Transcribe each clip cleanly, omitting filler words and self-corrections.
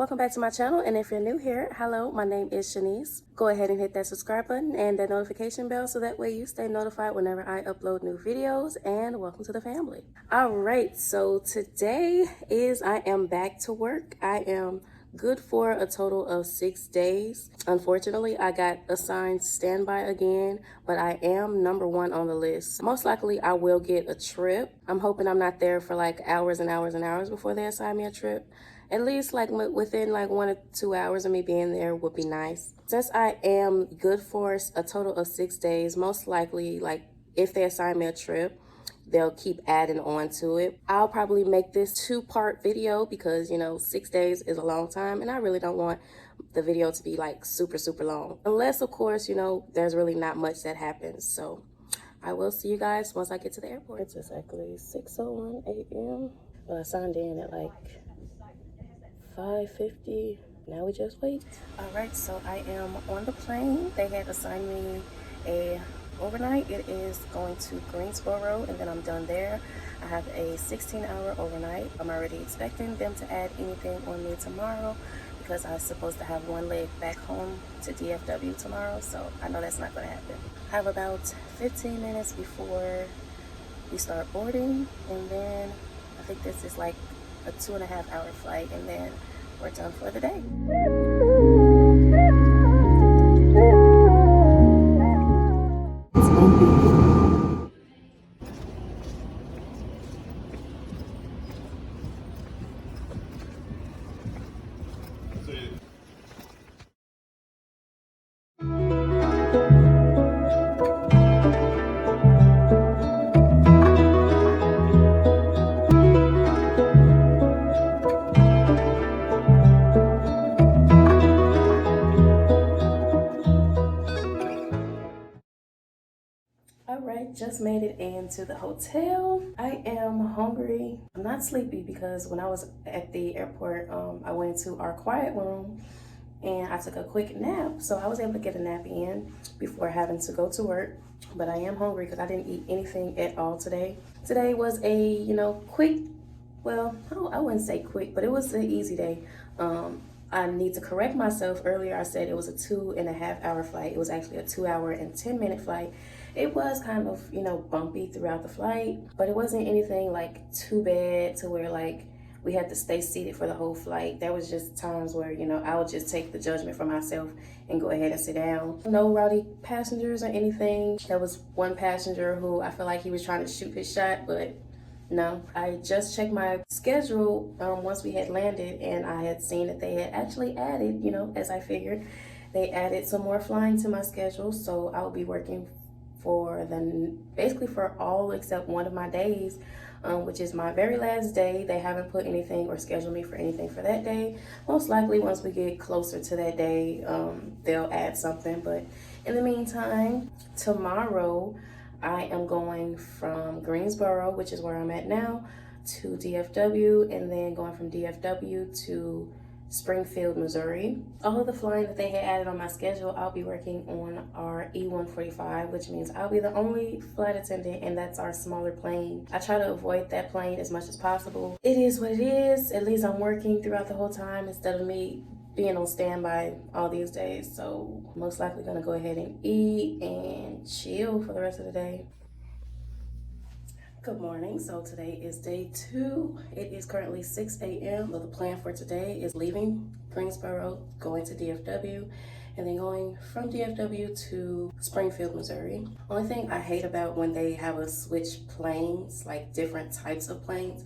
Welcome back to my channel, and if you're new here, hello, my name is Shanice. Go ahead and hit that subscribe button and that notification bell so that way you stay notified whenever I upload new videos, and welcome to the family. All right, so today I am back to work. I am good for a total of 6 days. Unfortunately, I got assigned standby again, but I am number 1 on the list. Most likely I will get a trip. I'm hoping I'm not there for like hours and hours and hours before they assign me a trip. At least like within like 1 or 2 hours of me being there would be nice. Since I am good for a total of 6 days, most likely like if they assign me a trip, they'll keep adding on to it. I'll probably make this 2-part video because, 6 days is a long time and I really don't want the video to be like super long. Unless, of course, there's really not much that happens. So I will see you guys once I get to the airport. It's exactly 6:01 a.m. But I signed in at like 5:50. Now we just wait. All right, so I am on the plane. They had assigned me a overnight. It is going to Greensboro and then I'm done there. I have a 16-hour overnight. I'm already expecting them to add anything on me tomorrow because I'm supposed to have one leg back home to DFW tomorrow, so I know that's not going to happen. I have about 15 minutes before we start boarding, and then I think this is like a 2.5-hour flight, and then we're done for the day. Alright, just made it into the hotel. I am hungry. I'm not sleepy because when I was at the airport, I went into our quiet room and I took a quick nap. So I was able to get a nap in before having to go to work. But I am hungry because I didn't eat anything at all today. Today was a, quick, well, I wouldn't say quick, but it was an easy day. I need to correct myself. Earlier I said it was a 2.5-hour flight. It was actually a 2-hour and 10-minute flight. It was kind of, bumpy throughout the flight, but it wasn't anything like too bad to where like we had to stay seated for the whole flight. There was just times where, I would just take the judgment for myself and go ahead and sit down. No rowdy passengers or anything. There was one passenger who I feel like he was trying to shoot his shot, but no. I just checked my schedule once we had landed, and I had seen that they had actually added, as I figured, they added some more flying to my schedule. So I'll be working for basically for all except one of my days, which is my very last day. They haven't put anything or scheduled me for anything for that day. Most likely once we get closer to that day, they'll add something. But in the meantime, tomorrow I am going from Greensboro, which is where I'm at now, to DFW, and then going from DFW to Springfield, Missouri. All of the flying that they had added on my schedule, I'll be working on our E-145, which means I'll be the only flight attendant, and that's our smaller plane. I try to avoid that plane as much as possible. It is what it is. At least I'm working throughout the whole time instead of me being on standby all these days. So most likely gonna go ahead and eat and chill for the rest of the day. Good morning. So today is day 2. It is currently 6 a.m. So the plan for today is leaving Greensboro, going to DFW, and then going from DFW to Springfield, Missouri. Only thing I hate about when they have us switch planes, like different types of planes,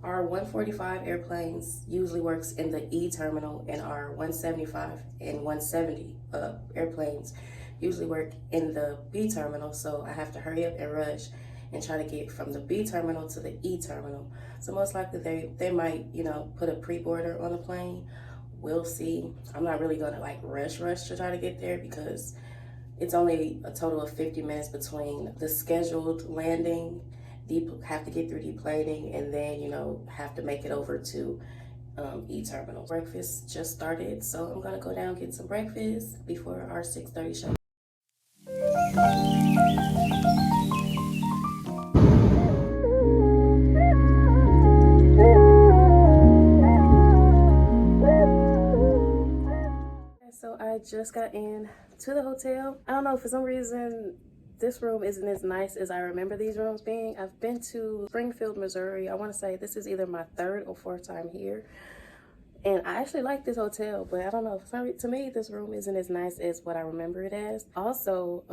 our 145 airplanes usually works in the E terminal, and our 175 and 170 airplanes usually work in the B terminal. So I have to hurry up and rush and try to get from the B terminal to the E terminal. So most likely they might, put a pre-boarder on the plane. We'll see. I'm not really gonna like rush to try to get there because it's only a total of 50 minutes between the scheduled landing, have to get through deplaning, and then, have to make it over to E terminal. Breakfast just started, so I'm gonna go down and get some breakfast before our 6:30 show. just got in to the hotel. I don't know, for some reason this room isn't as nice as I remember these rooms being. I've been to Springfield, Missouri. I want to say this is either my third or fourth time here. And I actually like this hotel, but I don't know, to me, this room isn't as nice as what I remember it as. Also,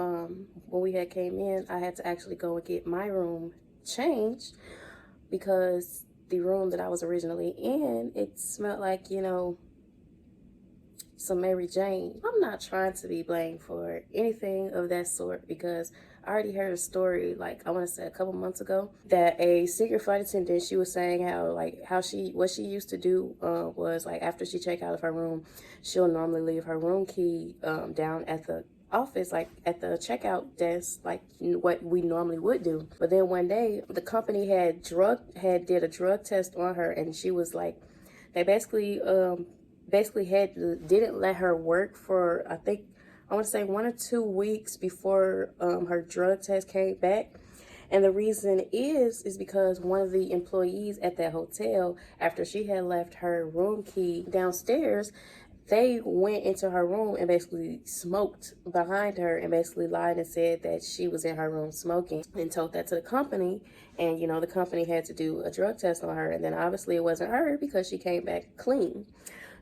when we had came in, I had to actually go and get my room changed because the room that I was originally in, it smelled like, you know, some Mary Jane. I'm not trying to be blamed for anything of that sort because I already heard a story, like I want to say a couple months ago, that a secret flight attendant, she was saying what she used to do was like after she checked out of her room, she'll normally leave her room key down at the office, like at the checkout desk, like what we normally would do. But then one day the company did a drug test on her, and she was like, they basically didn't let her work for, I want to say 1 or 2 weeks before her drug test came back. And the reason is because one of the employees at that hotel, after she had left her room key downstairs, they went into her room and basically smoked behind her and basically lied and said that she was in her room smoking and told that to the company. And, you know, the company had to do a drug test on her. And then obviously it wasn't her because she came back clean.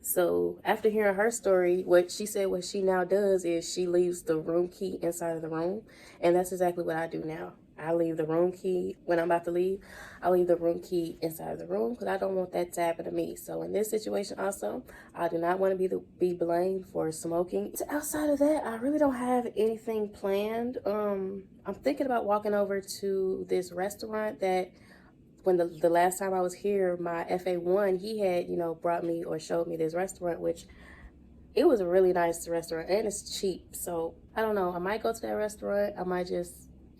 So after hearing her story, what she said what she now does is she leaves the room key inside of the room. And that's exactly what I do now. I leave the room key when I'm about to leave. I leave the room key inside of the room because I don't want that to happen to me. So in this situation also, I do not want to be blamed for smoking. So outside of that, I really don't have anything planned. I'm thinking about walking over to this restaurant that when the last time I was here, my FA1, he had, you know, brought me or showed me this restaurant, which it was a really nice restaurant and it's cheap. So I don't know, I might go to that restaurant. I might just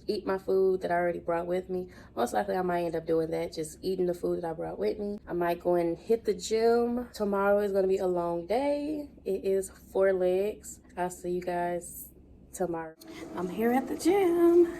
eat my food that I already brought with me. Most likely I might end up doing that, just eating the food that I brought with me. I might go and hit the gym. Tomorrow is going to be a long day. It is 4 legs. I'll see you guys tomorrow. I'm here at the gym.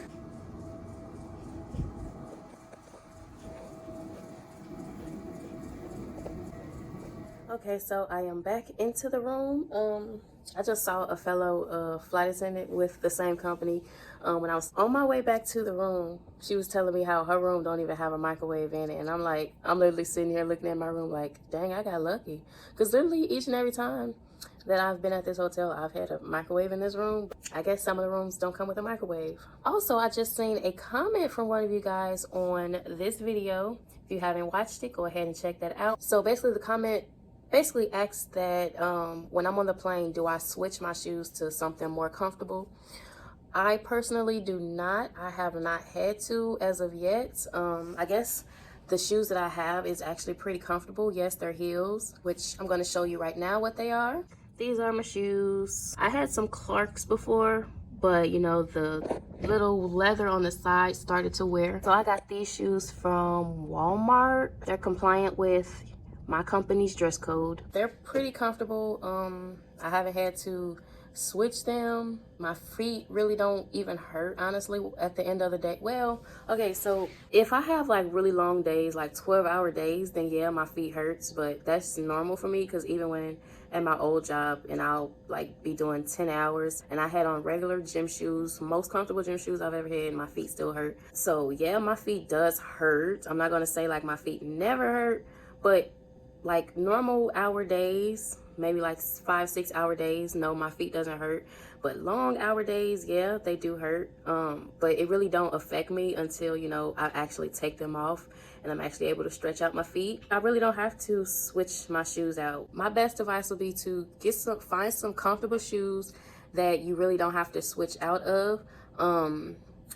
Okay, so I am back into the room. I just saw a fellow flight attendant with the same company. When I was on my way back to the room, she was telling me how her room don't even have a microwave in it. And I'm literally sitting here looking at my room like, dang, I got lucky. Because literally each and every time that I've been at this hotel, I've had a microwave in this room. I guess some of the rooms don't come with a microwave. Also, I just seen a comment from one of you guys on this video. If you haven't watched it, go ahead and check that out. So basically the comment basically asks that when I'm on the plane, do I switch my shoes to something more comfortable? I personally do not. I have not had to as of yet. I guess the shoes that I have is actually pretty comfortable. Yes, they're heels, which I'm going to show you right now what they are. These are my shoes. I had some Clarks before, but you know, the little leather on the side started to wear. So I got these shoes from Walmart. They're compliant with my company's dress code. They're pretty comfortable. I haven't had to switch them. My feet really don't even hurt, honestly, at the end of the day. Well, okay, so if I have like really long days, like 12-hour days, then yeah, my feet hurts, but that's normal for me because even when at my old job and I'll like be doing 10 hours and I had on regular gym shoes, most comfortable gym shoes I've ever had, and my feet still hurt. So yeah, my feet does hurt. I'm not gonna say like my feet never hurt, but like normal hour days, maybe like 5-6 hour days, no, my feet doesn't hurt. But long hour days, yeah, they do hurt. But it really don't affect me until, you know, I actually take them off and I'm actually able to stretch out my feet. I really don't have to switch my shoes out. My best advice would be to find some comfortable shoes that you really don't have to switch out of.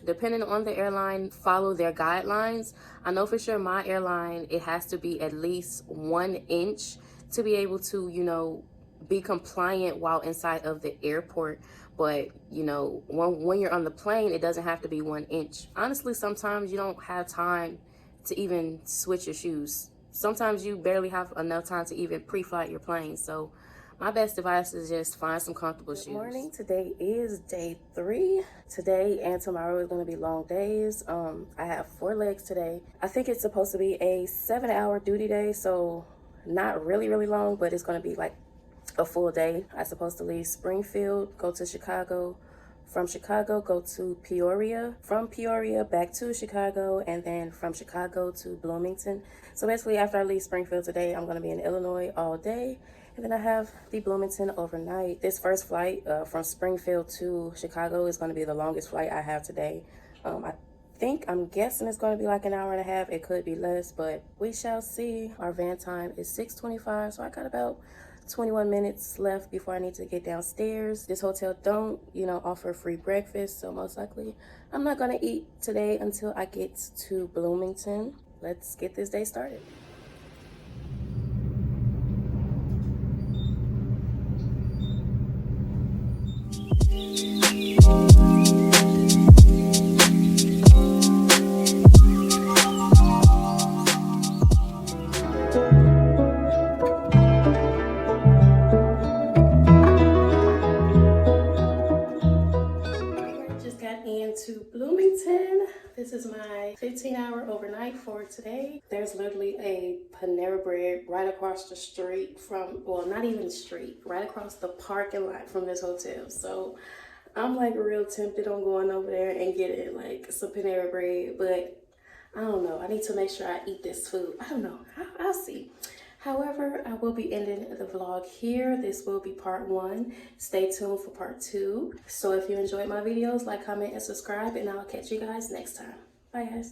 Depending on the airline, follow their guidelines. I know for sure my airline, it has to be at least 1 inch to be able to, you know, be compliant while inside of the airport. But, you know, when you're on the plane, it doesn't have to be 1 inch. Honestly, sometimes you don't have time to even switch your shoes. Sometimes you barely have enough time to even pre-flight your plane. So my best advice is just find some comfortable shoes. Good morning. Today is day 3. Today and tomorrow is going to be long days. I have 4 legs today. I think it's supposed to be a 7-hour duty day, so not really long, but it's going to be like a full day. I'm supposed to leave Springfield, go to Chicago. From Chicago, go to Peoria. From Peoria, back to Chicago, and then from Chicago to Bloomington. So basically, after I leave Springfield today, I'm gonna be in Illinois all day, and then I have the Bloomington overnight. This first flight from Springfield to Chicago is gonna be the longest flight I have today. I'm guessing it's going to be like an hour and a half. It could be less, but we shall see. Our van time is 6:25, so I got about 21 minutes left before I need to get downstairs. This hotel don't, offer free breakfast, so most likely I'm not going to eat today until I get to Bloomington. Let's get this day started. Into Bloomington. This is my 15-hour overnight for today. There's literally a Panera Bread right across the street from, well, not even street, right across the parking lot from this hotel. So I'm like real tempted on going over there and getting like some Panera Bread, but I don't know. I need to make sure I eat this food. I don't know. I'll see. However, I will be ending the vlog here. This will be part 1. Stay tuned for part 2. So if you enjoyed my videos, like, comment, and subscribe, and I'll catch you guys next time. Bye, guys.